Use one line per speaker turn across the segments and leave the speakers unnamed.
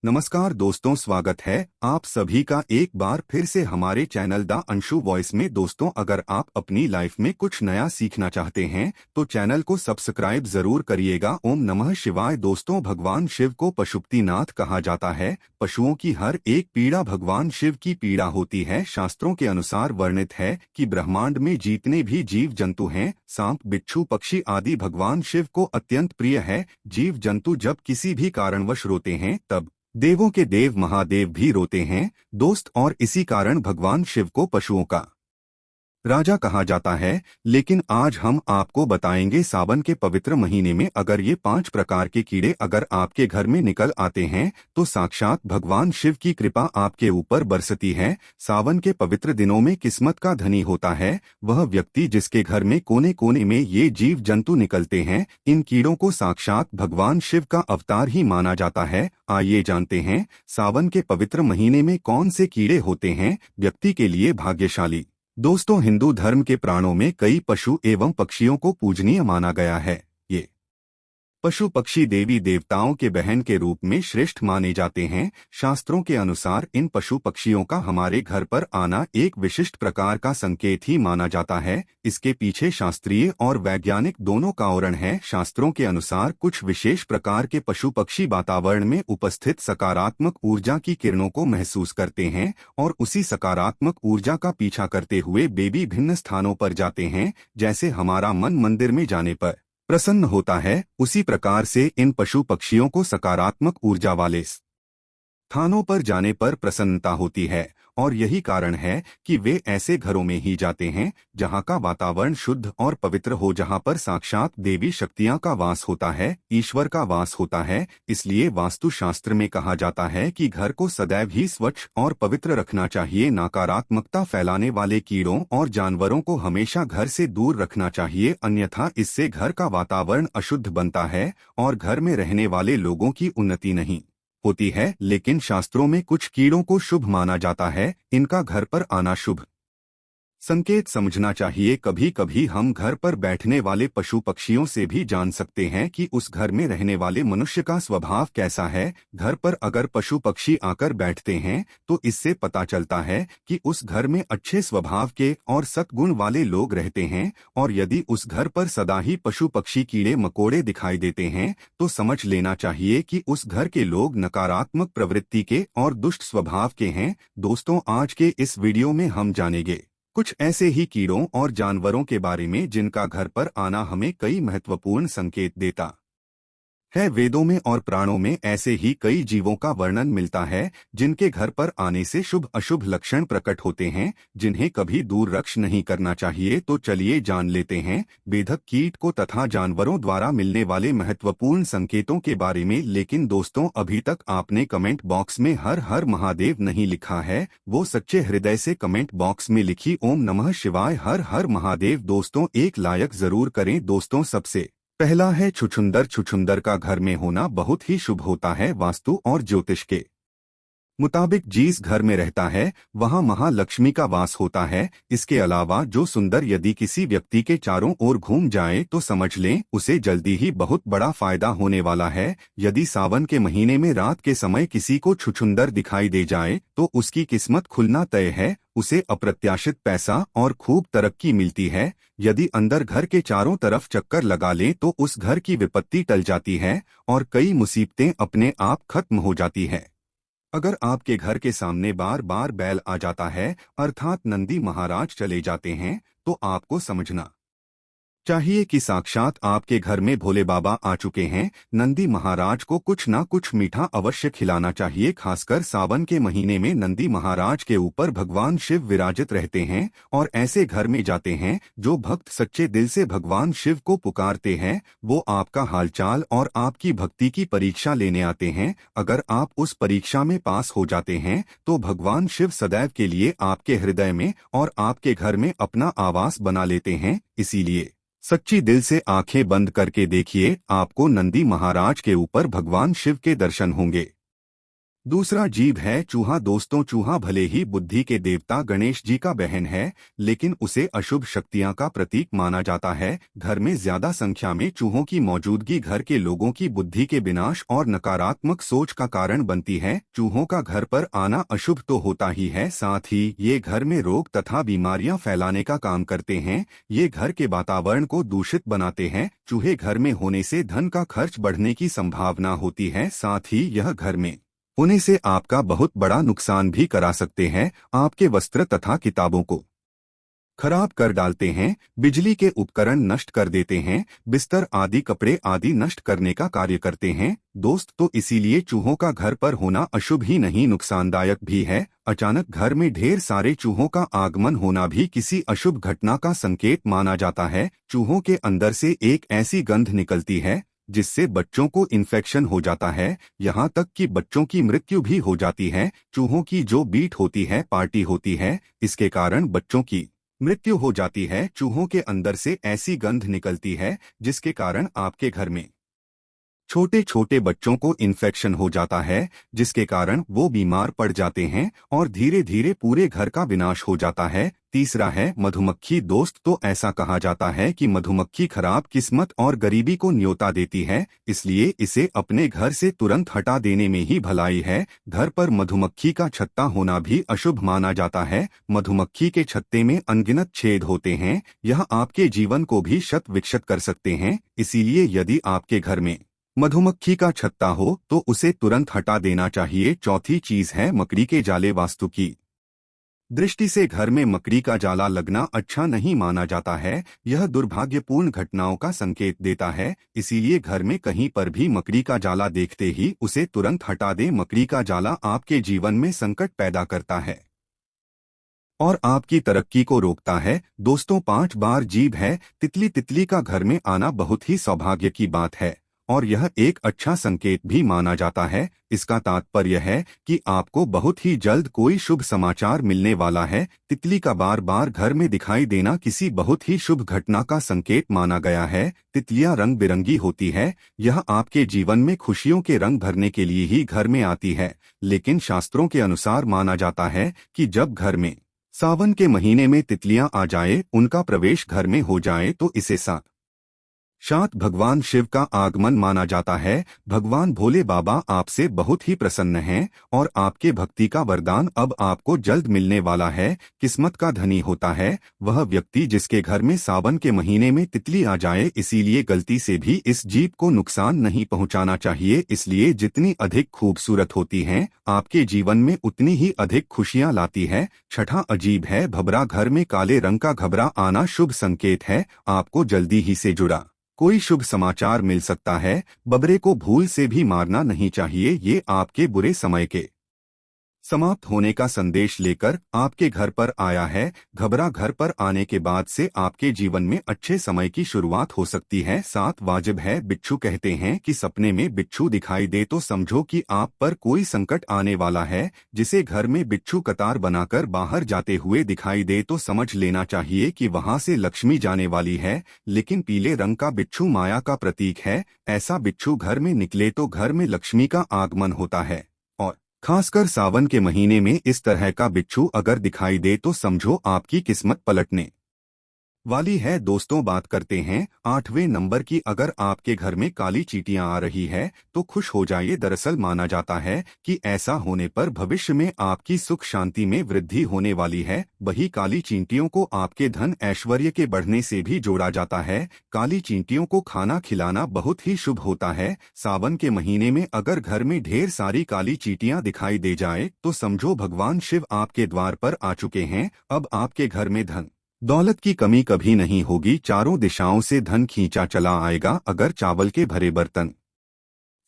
नमस्कार दोस्तों, स्वागत है आप सभी का एक बार फिर से हमारे चैनल द अंशु वॉइस में। दोस्तों, अगर आप अपनी लाइफ में कुछ नया सीखना चाहते हैं तो चैनल को सब्सक्राइब जरूर करिएगा। ओम नमः शिवाय। दोस्तों, भगवान शिव को पशुपतिनाथ कहा जाता है। पशुओं की हर एक पीड़ा भगवान शिव की पीड़ा होती है। शास्त्रों के अनुसार वर्णित है कि ब्रह्मांड में जितने भी जीव जंतु हैं, सांप, बिच्छू, पक्षी आदि भगवान शिव को अत्यंत प्रिय है। जीव जंतु जब किसी भी कारणवश रोते हैं तब देवों के देव महादेव भी रोते हैं दोस्त, और इसी कारण भगवान शिव को पशुओं का राजा कहा जाता है। लेकिन आज हम आपको बताएंगे सावन के पवित्र महीने में अगर ये 5 प्रकार के कीड़े अगर आपके घर में निकल आते हैं तो साक्षात भगवान शिव की कृपा आपके ऊपर बरसती है। सावन के पवित्र दिनों में किस्मत का धनी होता है वह व्यक्ति जिसके घर में कोने कोने में ये जीव जंतु निकलते हैं। इन कीड़ों को साक्षात भगवान शिव का अवतार ही माना जाता है। आइए जानते हैं सावन के पवित्र महीने में कौन से कीड़े होते हैं व्यक्ति के लिए भाग्यशाली। दोस्तों, हिंदू धर्म के प्राणों में कई पशु एवं पक्षियों को पूजनीय माना गया है। ये पशु पक्षी देवी देवताओं के बहन के रूप में श्रेष्ठ माने जाते हैं। शास्त्रों के अनुसार इन पशु पक्षियों का हमारे घर पर आना एक विशिष्ट प्रकार का संकेत ही माना जाता है। इसके पीछे शास्त्रीय और वैज्ञानिक दोनों कारण है। शास्त्रों के अनुसार कुछ विशेष प्रकार के पशु पक्षी वातावरण में उपस्थित सकारात्मक ऊर्जा की किरणों को महसूस करते हैं और उसी सकारात्मक ऊर्जा का पीछा करते हुए वे भी भिन्न स्थानों पर जाते हैं। जैसे हमारा मन मंदिर में जाने पर प्रसन्न होता है, उसी प्रकार से इन पशु पक्षियों को सकारात्मक ऊर्जा वाले स्थानों पर जाने पर प्रसन्नता होती है। और यही कारण है कि वे ऐसे घरों में ही जाते हैं जहां का वातावरण शुद्ध और पवित्र हो, जहां पर साक्षात देवी शक्तियां का वास होता है, ईश्वर का वास होता है। इसलिए वास्तुशास्त्र में कहा जाता है कि घर को सदैव ही स्वच्छ और पवित्र रखना चाहिए। नकारात्मकता फैलाने वाले कीड़ों और जानवरों को हमेशा घर से दूर रखना चाहिए, अन्यथा इससे घर का वातावरण अशुद्ध बनता है और घर में रहने वाले लोगों की उन्नति नहीं होती है। लेकिन शास्त्रों में कुछ कीड़ों को शुभ माना जाता है, इनका घर पर आना शुभ संकेत समझना चाहिए। कभी कभी हम घर पर बैठने वाले पशु पक्षियों से भी जान सकते हैं कि उस घर में रहने वाले मनुष्य का स्वभाव कैसा है। घर पर अगर पशु पक्षी आकर बैठते हैं तो इससे पता चलता है कि उस घर में अच्छे स्वभाव के और सद्गुण वाले लोग रहते हैं। और यदि उस घर पर सदा ही पशु पक्षी कीड़े मकोड़े दिखाई देते हैं तो समझ लेना चाहिए कि उस घर के लोग नकारात्मक प्रवृत्ति के और दुष्ट स्वभाव के हैं। दोस्तों, आज के इस वीडियो में हम जानेंगे कुछ ऐसे ही कीड़ों और जानवरों के बारे में जिनका घर पर आना हमें कई महत्वपूर्ण संकेत देता है। वेदों में और पुराणों में ऐसे ही कई जीवों का वर्णन मिलता है जिनके घर पर आने से शुभ अशुभ लक्षण प्रकट होते हैं, जिन्हें कभी दूर रक्ष नहीं करना चाहिए। तो चलिए जान लेते हैं बेधक कीट को तथा जानवरों द्वारा मिलने वाले महत्वपूर्ण संकेतों के बारे में। लेकिन दोस्तों, अभी तक आपने कमेंट बॉक्स में हर हर महादेव नहीं लिखा है, वो सच्चे हृदय से कमेंट बॉक्स में लिखी ओम नमः शिवाय हर हर महादेव। दोस्तों, एक लायक जरूर करें। दोस्तों, सबसे पहला है छुछुंदर। छुछुंदर का घर में होना बहुत ही शुभ होता है। वास्तु और ज्योतिष के मुताबिक जिस घर में रहता है वहां महालक्ष्मी का वास होता है। इसके अलावा जो सुंदर यदि किसी व्यक्ति के चारों ओर घूम जाए तो समझ लें उसे जल्दी ही बहुत बड़ा फायदा होने वाला है। यदि सावन के महीने में रात के समय किसी को छुछुंदर दिखाई दे जाए तो उसकी किस्मत खुलना तय है, उसे अप्रत्याशित पैसा और खूब तरक्की मिलती है। यदि अंदर घर के चारों तरफ चक्कर लगा लें तो उस घर की विपत्ति टल जाती है और कई मुसीबतें अपने आप खत्म हो जाती है। अगर आपके घर के सामने बार बार बैल आ जाता है अर्थात नंदी महाराज चले जाते हैं तो आपको समझना चाहिए कि साक्षात आपके घर में भोले बाबा आ चुके हैं। नंदी महाराज को कुछ ना कुछ मीठा अवश्य खिलाना चाहिए। खासकर सावन के महीने में नंदी महाराज के ऊपर भगवान शिव विराजित रहते हैं और ऐसे घर में जाते हैं जो भक्त सच्चे दिल से भगवान शिव को पुकारते हैं। वो आपका हालचाल और आपकी भक्ति की परीक्षा लेने आते हैं। अगर आप उस परीक्षा में पास हो जाते हैं तो भगवान शिव सदैव के लिए आपके हृदय में और आपके घर में अपना आवास बना लेते हैं। इसीलिए सच्ची दिल से आंखें बंद करके देखिए, आपको नंदी महाराज के ऊपर भगवान शिव के दर्शन होंगे। दूसरा जीव है चूहा। दोस्तों, चूहा भले ही बुद्धि के देवता गणेश जी का बहन है, लेकिन उसे अशुभ शक्तियां का प्रतीक माना जाता है। घर में ज्यादा संख्या में चूहों की मौजूदगी घर के लोगों की बुद्धि के विनाश और नकारात्मक सोच का कारण बनती है। चूहों का घर पर आना अशुभ तो होता ही है, साथ ही ये घर में रोग तथा बीमारियां फैलाने का काम करते हैं। ये घर के वातावरण को दूषित बनाते हैं। चूहे घर में होने से धन का खर्च बढ़ने की संभावना होती है, साथ ही यह घर में होने से आपका बहुत बड़ा नुकसान भी करा सकते हैं। आपके वस्त्र तथा किताबों को खराब कर डालते हैं, बिजली के उपकरण नष्ट कर देते हैं, बिस्तर आदि कपड़े आदि नष्ट करने का कार्य करते हैं। दोस्त, तो इसीलिए चूहों का घर पर होना अशुभ ही नहीं, नुकसानदायक भी है। अचानक घर में ढेर सारे चूहों का आगमन होना भी किसी अशुभ घटना का संकेत माना जाता है। चूहों के अंदर से एक ऐसी गंध निकलती है जिससे बच्चों को इन्फेक्शन हो जाता है, यहाँ तक कि बच्चों की मृत्यु भी हो जाती है। चूहों की जो बीट होती है, पार्टी होती है, इसके कारण बच्चों की मृत्यु हो जाती है। चूहों के अंदर से ऐसी गंध निकलती है जिसके कारण आपके घर में छोटे छोटे बच्चों को इन्फेक्शन हो जाता है, जिसके कारण वो बीमार पड़ जाते हैं और धीरे धीरे पूरे घर का विनाश हो जाता है। तीसरा है मधुमक्खी। दोस्त, तो ऐसा कहा जाता है कि मधुमक्खी खराब किस्मत और गरीबी को न्योता देती है, इसलिए इसे अपने घर से तुरंत हटा देने में ही भलाई है। घर पर मधुमक्खी का छत्ता होना भी अशुभ माना जाता है। मधुमक्खी के छत्ते में अनगिनत छेद होते हैं, यह आपके जीवन को भी शत विक्षत कर सकते हैं। इसीलिए यदि आपके घर में मधुमक्खी का छत्ता हो तो उसे तुरंत हटा देना चाहिए। चौथी चीज है मकड़ी के जाले। वास्तु की दृष्टि से घर में मकड़ी का जाला लगना अच्छा नहीं माना जाता है, यह दुर्भाग्यपूर्ण घटनाओं का संकेत देता है। इसीलिए घर में कहीं पर भी मकड़ी का जाला देखते ही उसे तुरंत हटा दें। मकड़ी का जाला आपके जीवन में संकट पैदा करता है और आपकी तरक्की को रोकता है। दोस्तों, 5 बार जीव है तितली। तितली का घर में आना बहुत ही सौभाग्य की बात है और यह एक अच्छा संकेत भी माना जाता है। इसका तात्पर्य है कि आपको बहुत ही जल्द कोई शुभ समाचार मिलने वाला है। तितली का बार बार घर में दिखाई देना किसी बहुत ही शुभ घटना का संकेत माना गया है। तितलियां रंग बिरंगी होती है, यह आपके जीवन में खुशियों के रंग भरने के लिए ही घर में आती है। लेकिन शास्त्रों के अनुसार माना जाता है कि जब घर में सावन के महीने में तितलियां आ जाए, उनका प्रवेश घर में हो जाए, तो इसे साक्षात भगवान शिव का आगमन माना जाता है। भगवान भोले बाबा आपसे बहुत ही प्रसन्न हैं और आपके भक्ति का वरदान अब आपको जल्द मिलने वाला है। किस्मत का धनी होता है वह व्यक्ति जिसके घर में सावन के महीने में तितली आ जाए, इसीलिए गलती से भी इस जीव को नुकसान नहीं पहुंचाना चाहिए। इसलिए जितनी अधिक खूबसूरत होती हैं, आपके जीवन में उतनी ही अधिक खुशियां लाती है। छठा अजीब है भबरा। घर में काले रंग का घबरा आना शुभ संकेत है, आपको जल्दी ही से जुड़ा कोई शुभ समाचार मिल सकता है। बबरे को भूल से भी मारना नहीं चाहिए, ये आपके बुरे समय के समाप्त होने का संदेश लेकर आपके घर पर आया है। घबरा घर पर आने के बाद से आपके जीवन में अच्छे समय की शुरुआत हो सकती है। 7 वाजिब है बिच्छू। कहते हैं कि सपने में बिच्छू दिखाई दे तो समझो कि आप पर कोई संकट आने वाला है। जिसे घर में बिच्छू कतार बनाकर बाहर जाते हुए दिखाई दे तो समझ लेना चाहिए कि वहां से लक्ष्मी जाने वाली है। लेकिन पीले रंग का बिच्छू माया का प्रतीक है, ऐसा बिच्छू घर में निकले तो घर में लक्ष्मी का आगमन होता है। और खासकर सावन के महीने में इस तरह का बिच्छू अगर दिखाई दे तो समझो आपकी किस्मत पलटने वाली है। दोस्तों, बात करते हैं 8वें नंबर की। अगर आपके घर में काली चींटियां आ रही है तो खुश हो जाइए। दरअसल माना जाता है कि ऐसा होने पर भविष्य में आपकी सुख शांति में वृद्धि होने वाली है। वही काली चींटियों को आपके धन ऐश्वर्य के बढ़ने से भी जोड़ा जाता है। काली चींटियों को खाना खिलाना बहुत ही शुभ होता है। सावन के महीने में अगर घर में ढेर सारी काली चींटियां दिखाई दे जाए तो समझो भगवान शिव आपके द्वार पर आ चुके हैं। अब आपके घर में धन दौलत की कमी कभी नहीं होगी। चारों दिशाओं से धन खींचा चला आएगा। अगर चावल के भरे बर्तन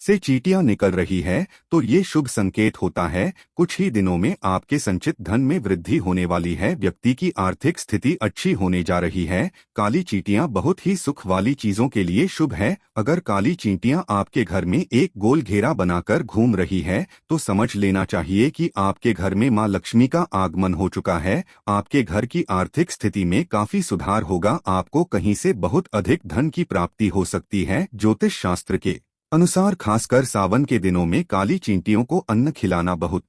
से चींटियां निकल रही है तो ये शुभ संकेत होता है। कुछ ही दिनों में आपके संचित धन में वृद्धि होने वाली है। व्यक्ति की आर्थिक स्थिति अच्छी होने जा रही है। काली चींटियां बहुत ही सुख वाली चीजों के लिए शुभ है। अगर काली चींटियां आपके घर में एक गोल घेरा बनाकर घूम रही है तो समझ लेना चाहिए कि आपके घर में मां लक्ष्मी का आगमन हो चुका है। आपके घर की आर्थिक स्थिति में काफी सुधार होगा। आपको कहीं से बहुत अधिक धन की प्राप्ति हो सकती है। ज्योतिष शास्त्र के अनुसार खासकर सावन के दिनों में काली चींटियों को अन्न खिलाना बहुत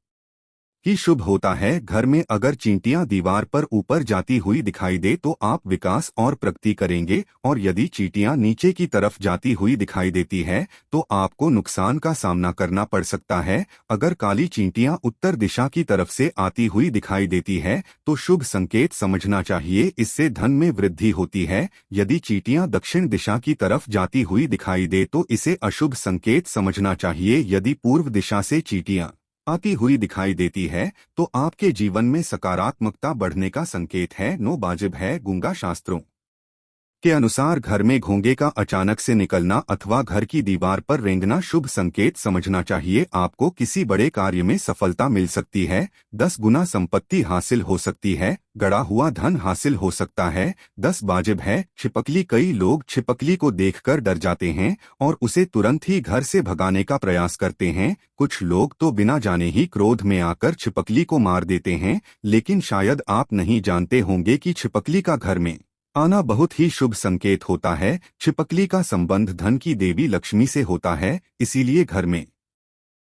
ही शुभ होता है। घर में अगर चींटियां दीवार पर ऊपर जाती हुई दिखाई दे तो आप विकास और प्रगति करेंगे, और यदि चींटियां नीचे की तरफ जाती हुई दिखाई देती है तो आपको नुकसान का सामना करना पड़ सकता है। अगर काली चींटियां उत्तर दिशा की तरफ से आती हुई दिखाई देती है तो शुभ संकेत समझना चाहिए, इससे धन में वृद्धि होती है। यदि चींटियां दक्षिण दिशा की तरफ जाती हुई दिखाई दे तो इसे अशुभ संकेत समझना चाहिए। यदि पूर्व दिशा से चींटियां आती हुई दिखाई देती है तो आपके जीवन में सकारात्मकता बढ़ने का संकेत है। नो वाजिब है। गूंगा शास्त्रों के अनुसार घर में घोंगे का अचानक से निकलना अथवा घर की दीवार पर रेंगना शुभ संकेत समझना चाहिए। आपको किसी बड़े कार्य में सफलता मिल सकती है। 10 गुना संपत्ति हासिल हो सकती है। गड़ा हुआ धन हासिल हो सकता है। 10 वाजिब है। छिपकली। कई लोग छिपकली को देखकर डर जाते हैं और उसे तुरंत ही घर से भगाने का प्रयास करते हैं। कुछ लोग तो बिना जाने ही क्रोध में आकर छिपकली को मार देते हैं, लेकिन शायद आप नहीं जानते होंगे कि छिपकली का घर में आना बहुत ही शुभ संकेत होता है। छिपकली का संबंध धन की देवी लक्ष्मी से होता है, इसीलिए घर में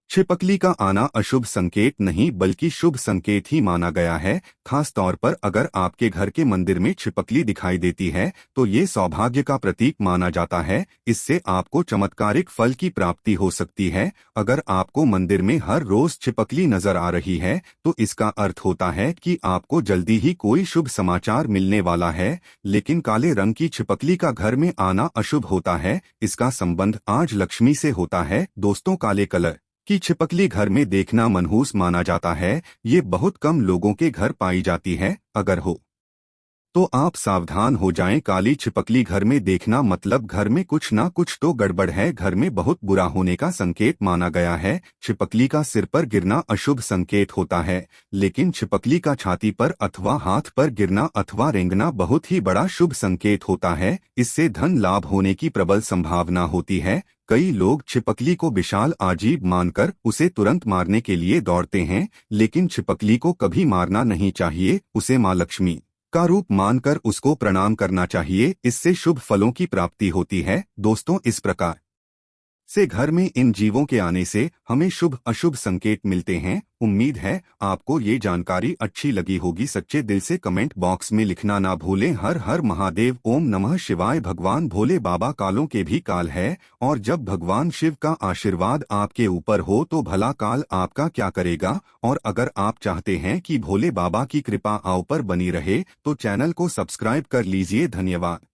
छिपकली का आना अशुभ संकेत नहीं बल्कि शुभ संकेत ही माना गया है। खास तौर पर अगर आपके घर के मंदिर में छिपकली दिखाई देती है तो ये सौभाग्य का प्रतीक माना जाता है। इससे आपको चमत्कारिक फल की प्राप्ति हो सकती है। अगर आपको मंदिर में हर रोज छिपकली नजर आ रही है तो इसका अर्थ होता है कि आपको जल्दी ही कोई शुभ समाचार मिलने वाला है। लेकिन काले रंग की छिपकली का घर में आना अशुभ होता है। इसका संबंध आज लक्ष्मी से होता है। दोस्तों, काले कलर की छिपकली घर में देखना मनहूस माना जाता है। ये बहुत कम लोगों के घर पाई जाती है। अगर हो तो आप सावधान हो जाएं। काली छिपकली घर में देखना मतलब घर में कुछ ना कुछ तो गड़बड़ है। घर में बहुत बुरा होने का संकेत माना गया है। छिपकली का सिर पर गिरना अशुभ संकेत होता है, लेकिन छिपकली का छाती पर अथवा हाथ पर गिरना अथवा रेंगना बहुत ही बड़ा शुभ संकेत होता है। इससे धन लाभ होने की प्रबल संभावना होती है। कई लोग छिपकली को विशाल अजीब मानकर उसे तुरंत मारने के लिए दौड़ते हैं, लेकिन छिपकली को कभी मारना नहीं चाहिए। उसे माँ लक्ष्मी का रूप मानकर उसको प्रणाम करना चाहिए। इससे शुभ फलों की प्राप्ति होती है। दोस्तों, इस प्रकार से घर में इन जीवों के आने से हमें शुभ अशुभ संकेत मिलते हैं। उम्मीद है आपको ये जानकारी अच्छी लगी होगी। सच्चे दिल से कमेंट बॉक्स में लिखना ना भूलें। हर हर महादेव। ओम नमः शिवाय। भगवान भोले बाबा कालों के भी काल है, और जब भगवान शिव का आशीर्वाद आपके ऊपर हो तो भला काल आपका क्या करेगा। और अगर आप चाहते हैं कि भोले बाबा की कृपा आप पर बनी रहे तो चैनल को सब्सक्राइब कर लीजिए। धन्यवाद।